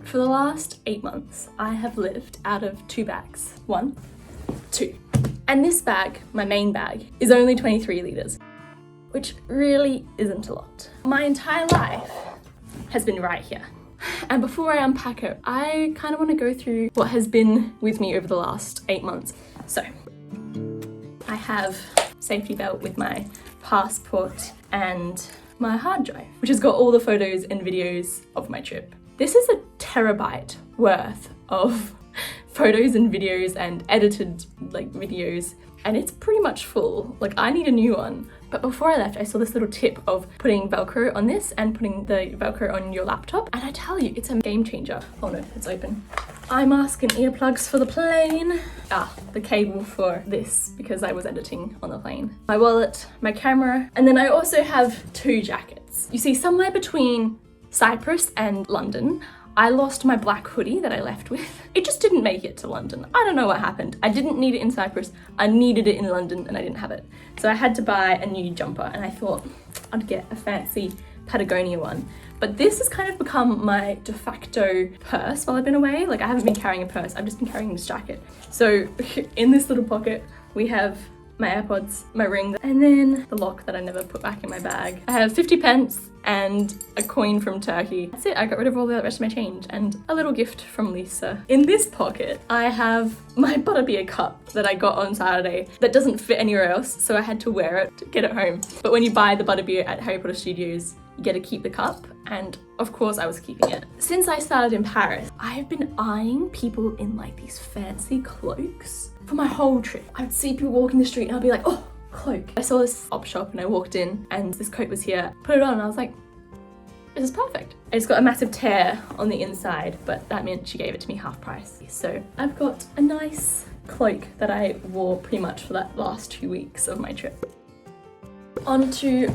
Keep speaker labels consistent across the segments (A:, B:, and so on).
A: For the last 8 months, I have lived out of 2 bags. 1, 2. And this bag, my main bag, is only 23 litres, which really isn't a lot. My entire life has been right here. And before I unpack it, I kind of want to go through what has been with me over the last 8 months. So, I have safety belt with my passport and my hard drive, which has got all the photos and videos of my trip. This is a terabyte worth of photos and videos and edited videos, and it's pretty much full. I need a new one. But before I left, I saw this little tip of putting Velcro on this and putting the Velcro on your laptop, and I tell you, it's a game changer. Oh no, it's open. Eye mask and earplugs for the plane. The cable for this, because I was editing on the plane. My wallet, my camera, and then I also have 2 jackets. You see, somewhere between Cyprus and London, I lost my black hoodie that I left with. It just didn't make it to London. I don't know what happened. I didn't need it in Cyprus. I needed it in London and I didn't have it. So I had to buy a new jumper, and I thought I'd get a fancy Patagonia one. But this has kind of become my de facto purse while I've been away. I haven't been carrying a purse, I've just been carrying this jacket. So in this little pocket, we have my AirPods, my ring, and then the lock that I never put back in my bag. I have 50 pence and a coin from Turkey. That's it, I got rid of all the rest of my change and a little gift from Lisa. In this pocket, I have my butterbeer cup that I got on Saturday that doesn't fit anywhere else, so I had to wear it to get it home. But when you buy the butterbeer at Harry Potter Studios, you get to keep the cup, and of course I was keeping it. Since I started in Paris, I've been eyeing people in these fancy cloaks for my whole trip. I'd see people walking the street and I'd be like, oh, cloak. I saw this op shop and I walked in and this coat was here, put it on, and I was like, this is perfect. It's got a massive tear on the inside, but that meant she gave it to me half price. So I've got a nice cloak that I wore pretty much for that last 2 weeks of my trip. Onto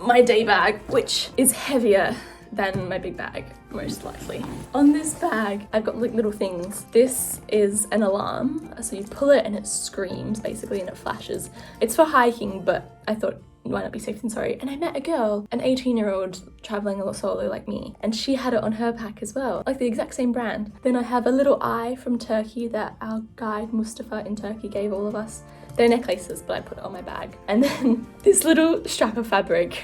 A: my day bag, which is heavier than my big bag, most likely. On this bag, I've got little things. This is an alarm, so you pull it and it screams basically and it flashes. It's for hiking, but I thought, why not be safe than sorry? And I met a girl, an 18-year-old traveling a lot solo like me, and she had it on her pack as well, the exact same brand. Then I have a little eye from Turkey that our guide Mustafa in Turkey gave all of us. They're necklaces, but I put it on my bag. And then this little strap of fabric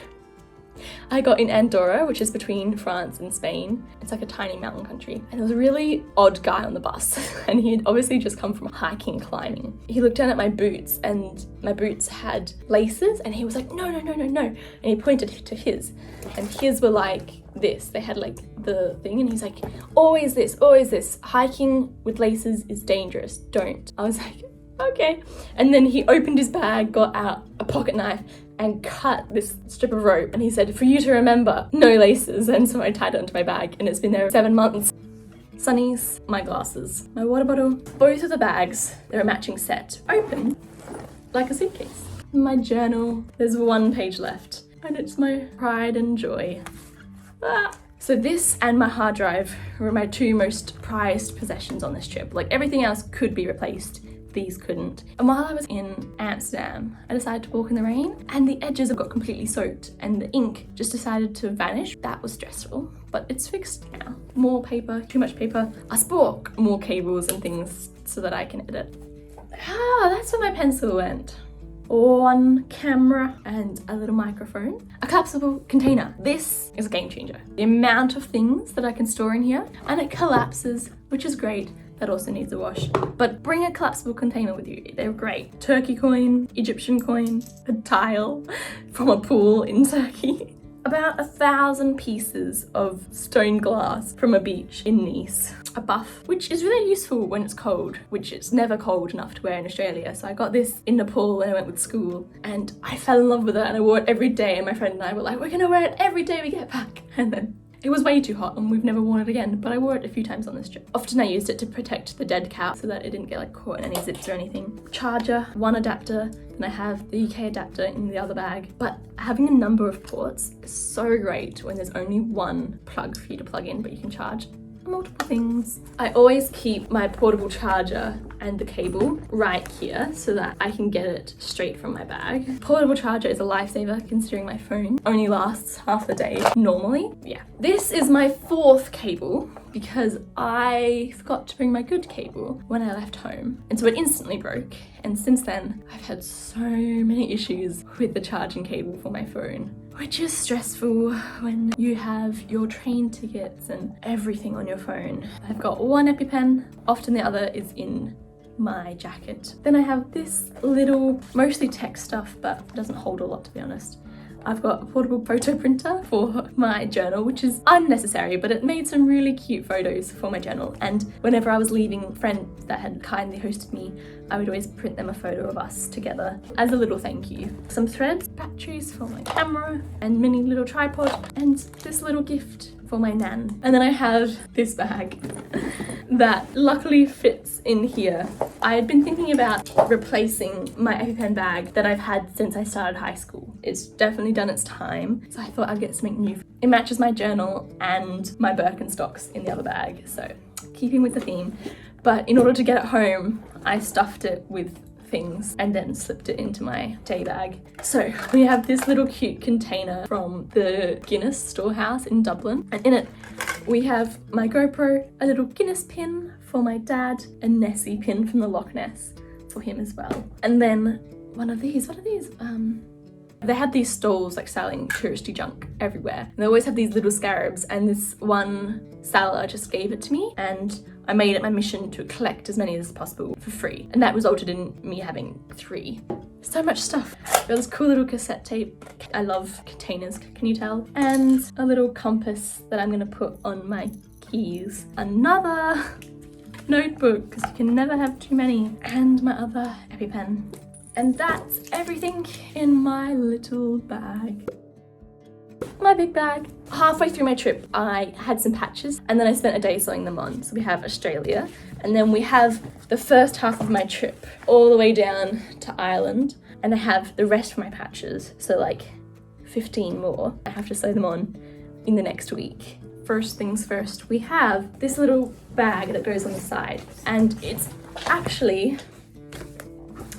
A: I got in Andorra, which is between France and Spain. It's a tiny mountain country. And there was a really odd guy on the bus, and he had obviously just come from hiking, climbing. He looked down at my boots, and my boots had laces, and he was like, no. And he pointed to his, and his were like this. They had the thing, and he's like, always this. Hiking with laces is dangerous, don't. I was like, okay. And then he opened his bag, got out a pocket knife and cut this strip of rope, and he said, for you to remember, no laces. And so I tied it onto my bag, and it's been there 7 months. Sunnies, my glasses, my water bottle. Both of the bags, they're a matching set. Open like a suitcase. My journal, there's 1 page left, and it's my pride and joy. So this and my hard drive were my 2 most prized possessions on this trip. Everything else could be replaced, these couldn't. And while I was in Amsterdam, I decided to walk in the rain, and the edges got completely soaked and the ink just decided to vanish. That was stressful, but it's fixed now. More paper, too much paper. I spork more cables and things so that I can edit. That's where my pencil went. 1 camera and a little microphone. A collapsible container. This is a game changer. The amount of things that I can store in here, and it collapses, which is great. That also needs a wash. But bring a collapsible container with you. They're great. Turkey coin, Egyptian coin, a tile from a pool in Turkey. About 1,000 pieces of stone glass from a beach in Nice. A buff, which is really useful when it's cold, which it's never cold enough to wear in Australia. So I got this in Nepal when I went with school, and I fell in love with it, and I wore it every day, and my friend and I were like, we're gonna wear it every day we get back. And then it was way too hot and we've never worn it again, but I wore it a few times on this trip. Often I used it to protect the dead cat so that it didn't get caught in any zips or anything. Charger, 1 adapter, and I have the UK adapter in the other bag. But having a number of ports is so great when there's only 1 plug for you to plug in, but you can charge multiple things. I always keep my portable charger and the cable right here so that I can get it straight from my bag. Portable charger is a lifesaver considering my phone only lasts half the day normally. Yeah. This is my 4th cable because I forgot to bring my good cable when I left home. And so it instantly broke. And since then, I've had so many issues with the charging cable for my phone, which is stressful when you have your train tickets and everything on your phone. I've got one EpiPen, often the other is in my jacket. Then I have this little, mostly tech stuff, but it doesn't hold a lot to be honest. I've got a portable photo printer for my journal, which is unnecessary, but it made some really cute photos for my journal. And whenever I was leaving friends that had kindly hosted me, I would always print them a photo of us together as a little thank you. Some threads, batteries for my camera, and mini little tripod, and this little gift for my nan. And then I have this bag that luckily fits in here. I had been thinking about replacing my EpiPen bag that I've had since I started high school. It's definitely done its time, so I thought I'd get something new. It matches my journal and my Birkenstocks in the other bag, so keeping with the theme. But in order to get it home, I stuffed it with things and then slipped it into my day bag. So we have this little cute container from the Guinness storehouse in Dublin, and in it we have my GoPro, a little Guinness pin for my dad, a Nessie pin from the Loch Ness for him as well, and then one of these, what are these? They had these stalls like selling touristy junk everywhere. And they always have these little scarabs, and this one seller just gave it to me, and I made it my mission to collect as many as possible for free. And that resulted in me having 3. So much stuff. Got this cool little cassette tape. I love containers, can you tell? And a little compass that I'm gonna put on my keys. Another notebook, because you can never have too many. And my other EpiPen. And that's everything in my little bag. My big bag. Halfway through my trip, I had some patches and then I spent a day sewing them on. So we have Australia, and then we have the first half of my trip all the way down to Ireland, and I have the rest of my patches, so like 15 more. I have to sew them on in the next week. First things first, we have this little bag that goes on the side, and it's actually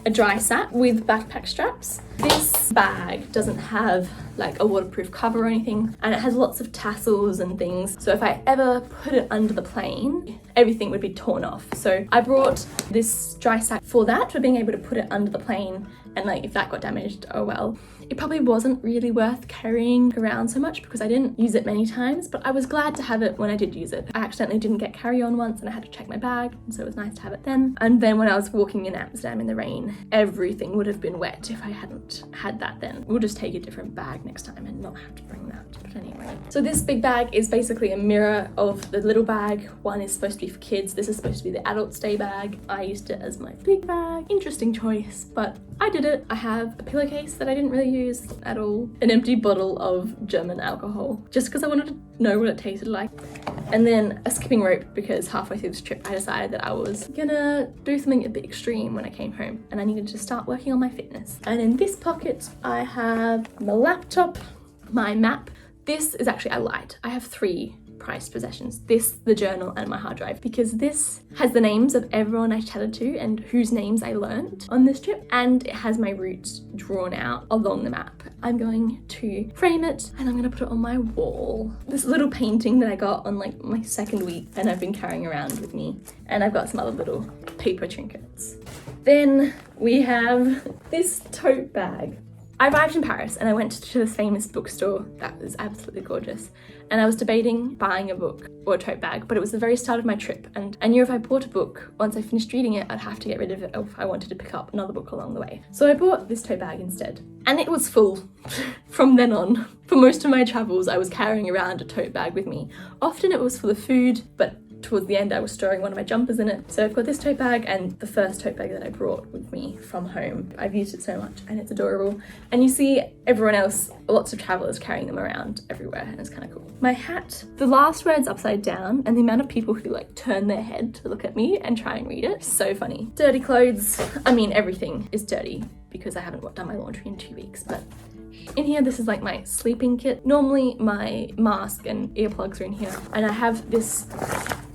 A: a dry sack with backpack straps. This bag doesn't have like a waterproof cover or anything, and it has lots of tassels and things, so if I ever put it under the plane, everything would be torn off. So I brought this dry sack for that, for being able to put it under the plane, and like if that got damaged, oh well. It probably wasn't really worth carrying around so much because I didn't use it many times, but I was glad to have it when I did use it. I accidentally didn't get carry-on once and I had to check my bag, and so it was nice to have it then. And then when I was walking in Amsterdam in the rain, everything would have been wet if I hadn't had that then. We'll just take a different bag next time and not have to bring that. But anyway. So this big bag is basically a mirror of the little bag. One is supposed to be for kids, this is supposed to be the adult stay bag. I used it as my big bag. Interesting choice, but I did it. I have a pillowcase that I didn't really use at all. An empty bottle of German alcohol, just because I wanted to know what it tasted like. And then a skipping rope, because halfway through this trip I decided that I was gonna do something a bit extreme when I came home and I needed to start working on my fitness. And in this pocket I have my laptop, my map. This is actually, I lied. I have 3 prized possessions. This, the journal, and my hard drive, because this has the names of everyone I chatted to and whose names I learned on this trip, and it has my routes drawn out along the map. I'm going to frame it and I'm gonna put it on my wall. This little painting that I got on like my 2nd week and I've been carrying around with me, and I've got some other little paper trinkets. Then we have this tote bag. I arrived in Paris and I went to this famous bookstore that was absolutely gorgeous, and I was debating buying a book or a tote bag, but it was the very start of my trip and I knew if I bought a book, once I finished reading it, I'd have to get rid of it if I wanted to pick up another book along the way. So I bought this tote bag instead, and it was full from then on. For most of my travels, I was carrying around a tote bag with me. Often it was for the food, but towards the end I was storing one of my jumpers in it. So I've got this tote bag and the first tote bag that I brought with me from home. I've used it so much and it's adorable. And you see everyone else, lots of travelers carrying them around everywhere, and it's kind of cool. My hat, the last word's upside down, and the amount of people who like turn their head to look at me and try and read it, so funny. Dirty clothes, I mean everything is dirty because I haven't done my laundry in 2 weeks, but in here, this is like my sleeping kit. Normally my mask and earplugs are in here, and I have this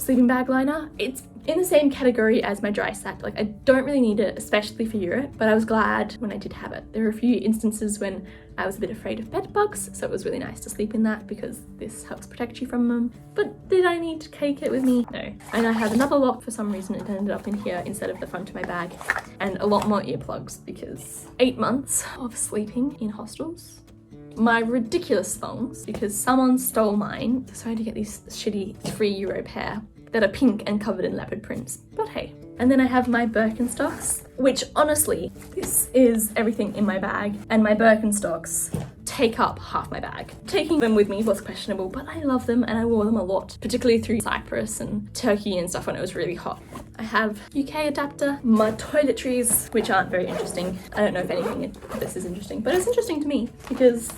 A: sleeping bag liner. It's in the same category as my dry sack. Like, I don't really need it, especially for Europe, but I was glad when I did have it. There were a few instances when I was a bit afraid of bed bugs, so it was really nice to sleep in that because this helps protect you from them. But did I need to take it with me? No. And I had another lock. For some reason it ended up in here instead of the front of my bag, and a lot more earplugs because 8 months of sleeping in hostels. My ridiculous thongs, because someone stole mine, so I had to get these shitty €3 pair that are pink and covered in leopard prints, but hey. And then I have my Birkenstocks, which honestly, this is everything in my bag, and my Birkenstocks take up half my bag. Taking them with me was questionable, but I love them and I wore them a lot, particularly through Cyprus and Turkey and stuff when it was really hot. I have UK adapter, my toiletries, which aren't very interesting. I don't know if anything of this is interesting, but it's interesting to me because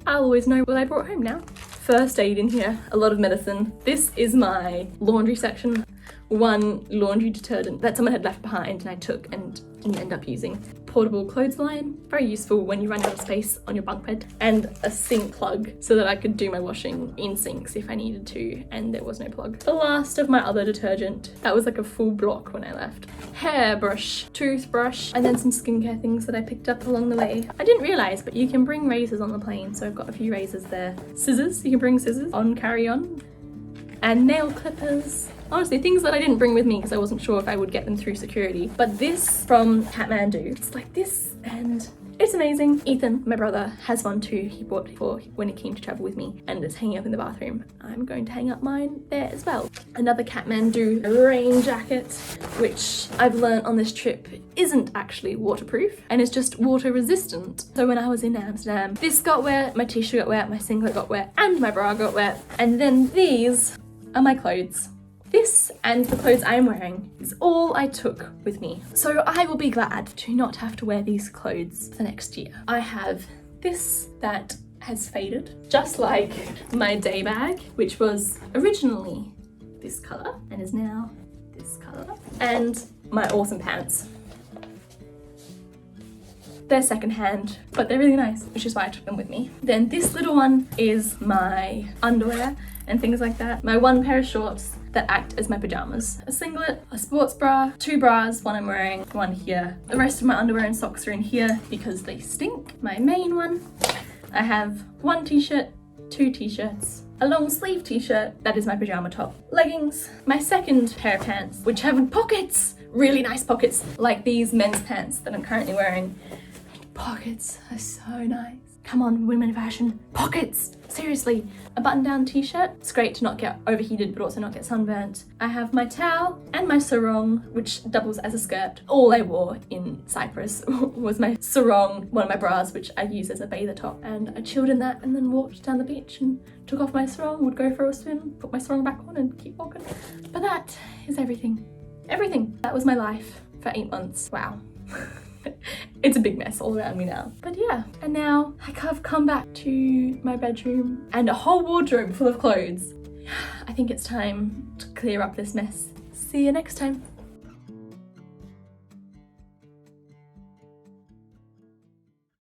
A: I'll always know what I brought home now. First aid in here, a lot of medicine. This is my laundry section. One laundry detergent that someone had left behind and I took and didn't end up using. Portable clothesline, very useful when you run out of space on your bunk bed. And a sink plug so that I could do my washing in sinks if I needed to and there was no plug. The last of my other detergent, that was like a full block when I left. Hairbrush, toothbrush, and then some skincare things that I picked up along the way. I didn't realise, but you can bring razors on the plane, so I've got a few razors there. Scissors, you can bring scissors on carry-on. And nail clippers. Honestly, things that I didn't bring with me because I wasn't sure if I would get them through security. But this from Kathmandu, it's like this and it's amazing. Ethan, my brother, has one too. He bought it for when he came to travel with me and it's hanging up in the bathroom. I'm going to hang up mine there as well. Another Kathmandu rain jacket, which I've learned on this trip isn't actually waterproof and is just water resistant. So when I was in Amsterdam, this got wet, my t-shirt got wet, my singlet got wet, and my bra got wet. And then these are my clothes. This and the clothes I'm wearing is all I took with me. So I will be glad to not have to wear these clothes for next year. I have this that has faded, just like my day bag, which was originally this colour and is now this colour. And my awesome pants. They're secondhand, but they're really nice, which is why I took them with me. Then this little one is my underwear and things like that. My one pair of shorts that act as my pajamas. A singlet, a sports bra, 2 bras, one I'm wearing, one here. The rest of my underwear and socks are in here because they stink. My main one, I have 1 t-shirt, 2 t-shirts, a long sleeve t-shirt, that is my pajama top, leggings, my second pair of pants, which have pockets, really nice pockets, like these men's pants that I'm currently wearing. Pockets are so nice. Come on, women fashion. Pockets! Seriously. A button-down t-shirt. It's great to not get overheated but also not get sunburnt. I have my towel and my sarong, which doubles as a skirt. All I wore in Cyprus was my sarong, one of my bras, which I use as a bather top. And I chilled in that and then walked down the beach and took off my sarong, would go for a swim, put my sarong back on and keep walking. But that is everything. Everything. That was my life for 8 months. Wow. It's a big mess all around me now. But yeah, and now I've come back to my bedroom and a whole wardrobe full of clothes. I think it's time to clear up this mess. See you next time.